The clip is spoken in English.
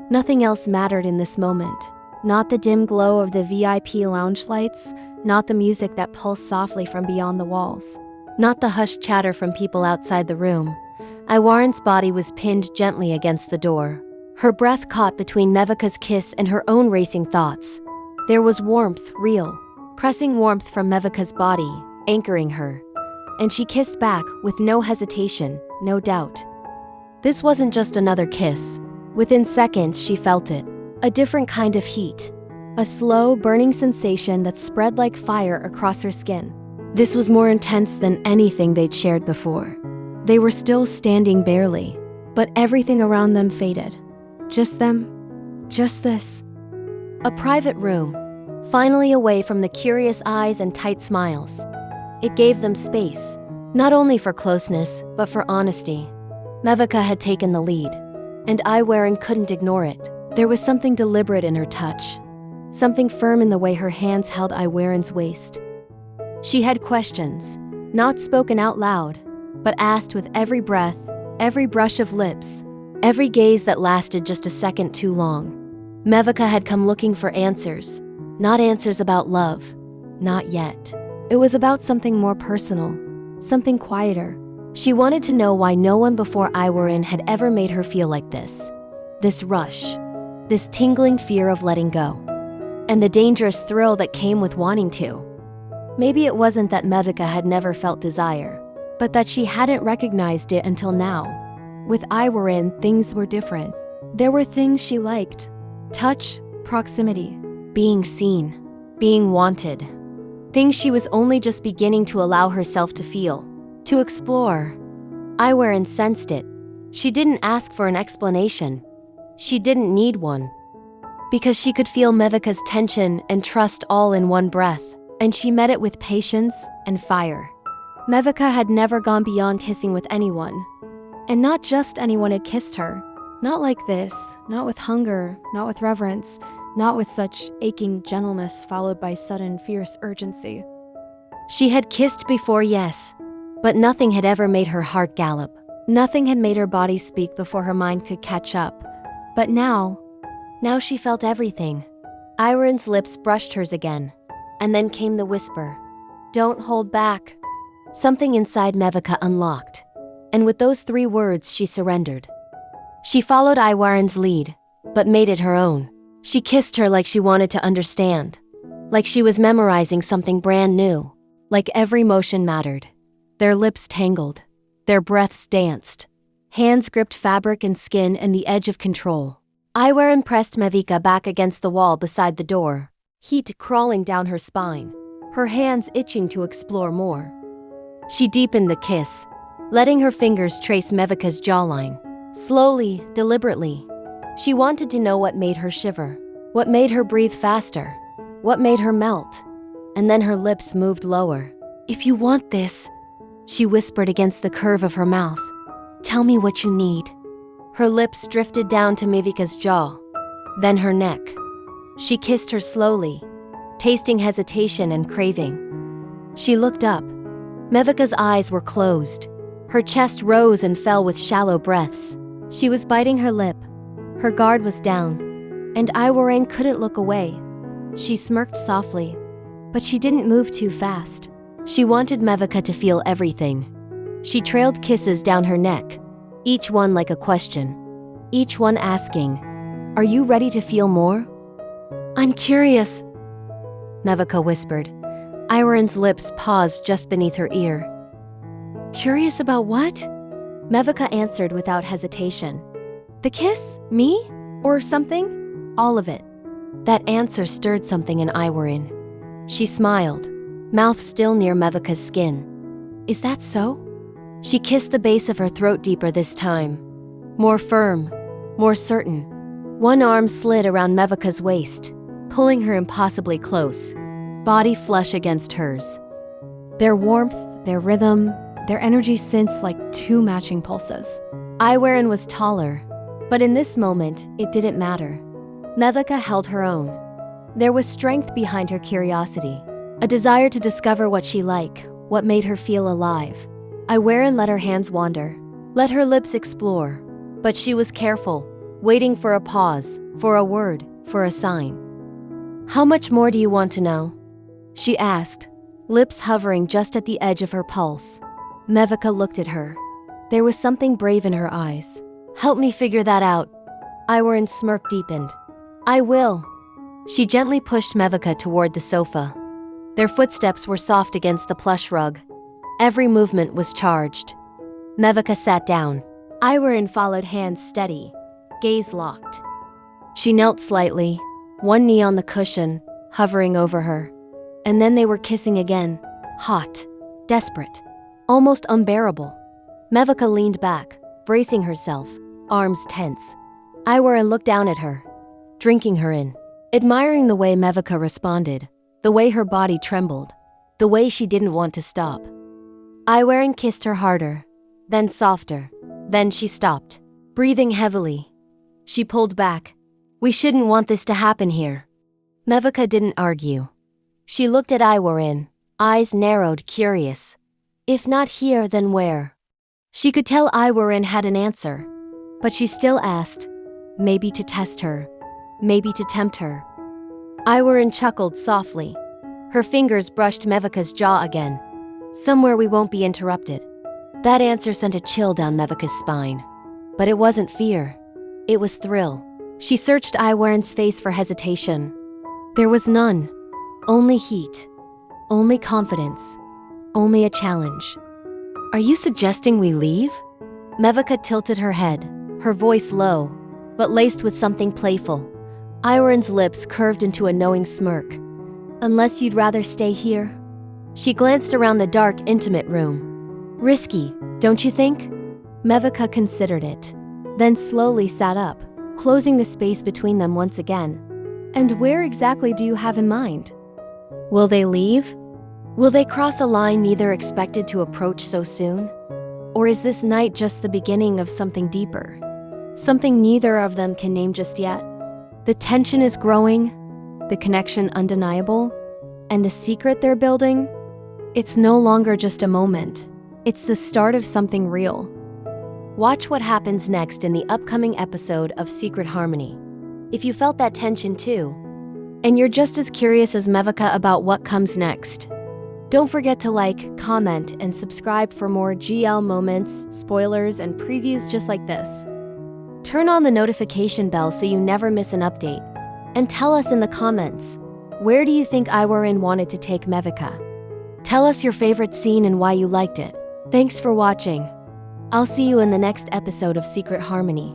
Nothing else mattered in this moment. Not the dim glow of the VIP lounge lights, not the music that pulsed softly from beyond the walls, not the hushed chatter from people outside the room. Aiwarin's body was pinned gently against the door. Her breath caught between Mevika's kiss and her own racing thoughts. There was warmth, real, pressing warmth from Mevika's body, anchoring her. And she kissed back with no hesitation, no doubt. This wasn't just another kiss. Within seconds, she felt it. A different kind of heat. A slow, burning sensation that spread like fire across her skin. This was more intense than anything they'd shared before. They were still standing barely, but everything around them faded. Just them. Just this. A private room, finally away from the curious eyes and tight smiles. It gave them space, not only for closeness, but for honesty. Mevika had taken the lead, and Aiwarin couldn't ignore it. There was something deliberate in her touch, something firm in the way her hands held Aiwarin's waist. She had questions, not spoken out loud, but asked with every breath, every brush of lips, every gaze that lasted just a second too long. Mevika had come looking for answers, not answers about love, not yet. It was about something more personal, something quieter. She wanted to know why no one before Aiwarin had ever made her feel like this. This rush, this tingling fear of letting go, and the dangerous thrill that came with wanting to. Maybe it wasn't that Mevika had never felt desire, but that she hadn't recognized it until now. With Aiwarin, things were different. There were things she liked: touch, proximity, being seen, being wanted. Things she was only just beginning to allow herself to feel, to explore. Aiwarin sensed it. She didn't ask for an explanation. She didn't need one. Because she could feel Mevika's tension and trust all in one breath, and she met it with patience and fire. Mevika had never gone beyond kissing with anyone. And not just anyone had kissed her. Not like this, not with hunger, not with reverence, not with such aching gentleness followed by sudden fierce urgency. She had kissed before, yes, but nothing had ever made her heart gallop. Nothing had made her body speak before her mind could catch up. But now she felt everything. Aiwarin's lips brushed hers again, and then came the whisper, "Don't hold back." Something inside Mevika unlocked, and with those 3 words she surrendered. She followed Aiwarin's lead, but made it her own. She kissed her like she wanted to understand, like she was memorizing something brand new, like every motion mattered. Their lips tangled, their breaths danced, hands gripped fabric and skin and the edge of control. Aiwarin pressed Mevika back against the wall beside the door, heat crawling down her spine, her hands itching to explore more. She deepened the kiss, letting her fingers trace Mevika's jawline, slowly, deliberately. She wanted to know what made her shiver, what made her breathe faster, what made her melt. And then her lips moved lower. "If you want this," she whispered against the curve of her mouth, "tell me what you need." Her lips drifted down to Mevika's jaw, then her neck. She kissed her slowly, tasting hesitation and craving. She looked up. Mevika's eyes were closed. Her chest rose and fell with shallow breaths. She was biting her lip. Her guard was down, and Aiwarin couldn't look away. She smirked softly, but she didn't move too fast. She wanted Mevika to feel everything. She trailed kisses down her neck, each one like a question, each one asking, "Are you ready to feel more?" "I'm curious," Mevika whispered. Aiwarin's lips paused just beneath her ear. "Curious about what?" Mevika answered without hesitation. "The kiss? Me? Or something? All of it." That answer stirred something in Aiwarin. She smiled, mouth still near Mevika's skin. "Is that so?" She kissed the base of her throat deeper this time. More firm, more certain. One arm slid around Mevika's waist, pulling her impossibly close, body flush against hers. Their warmth, their rhythm, their energy synced like 2 matching pulses. Aiwarin was taller, but in this moment, it didn't matter. Mevika held her own. There was strength behind her curiosity, a desire to discover what she liked, what made her feel alive. Aiwarin let her hands wander, let her lips explore, but she was careful, waiting for a pause, for a word, for a sign. "How much more do you want to know?" she asked, lips hovering just at the edge of her pulse. Mevika looked at her. There was something brave in her eyes. "Help me figure that out." Aiwarin's smirk deepened. "I will." She gently pushed Mevika toward the sofa. Their footsteps were soft against the plush rug. Every movement was charged. Mevika sat down. Aiwarin followed, hands steady, gaze locked. She knelt slightly, one knee on the cushion, hovering over her. And then they were kissing again. Hot, desperate, almost unbearable. Mevika leaned back, bracing herself, arms tense. Aiwarin looked down at her, drinking her in, admiring the way Mevika responded, the way her body trembled, the way she didn't want to stop. Aiwarin kissed her harder, then softer. Then she stopped, breathing heavily. She pulled back. "We shouldn't want this to happen here." Mevika didn't argue. She looked at Aiwarin, eyes narrowed, curious. If not here, then where? She could tell Aiwarin had an answer, but she still asked, maybe to test her, maybe to tempt her. Aiwarin chuckled softly. Her fingers brushed Mevika's jaw again. "Somewhere we won't be interrupted." That answer sent a chill down Mevika's spine. But it wasn't fear. It was thrill. She searched Aiwarin's face for hesitation. There was none. Only heat. Only confidence. Only a challenge. "Are you suggesting we leave?" Mevika tilted her head, her voice low, but laced with something playful. Aiwarin's lips curved into a knowing smirk. "Unless you'd rather stay here?" She glanced around the dark, intimate room. "Risky, don't you think?" Mevika considered it, then slowly sat up, closing the space between them once again. "And where exactly do you have in mind? Will they leave? Will they cross a line neither expected to approach so soon? Or is this night just the beginning of something deeper? Something neither of them can name just yet? The tension is growing, the connection undeniable, and the secret they're building? It's no longer just a moment. It's the start of something real." Watch what happens next in the upcoming episode of Secret Harmony. If you felt that tension too, and you're just as curious as Mevika about what comes next, don't forget to like, comment, and subscribe for more GL moments, spoilers, and previews just like this. Turn on the notification bell so you never miss an update. And tell us in the comments, where do you think Aiwarin wanted to take Mevika? Tell us your favorite scene and why you liked it. Thanks for watching. I'll see you in the next episode of Secret Harmony.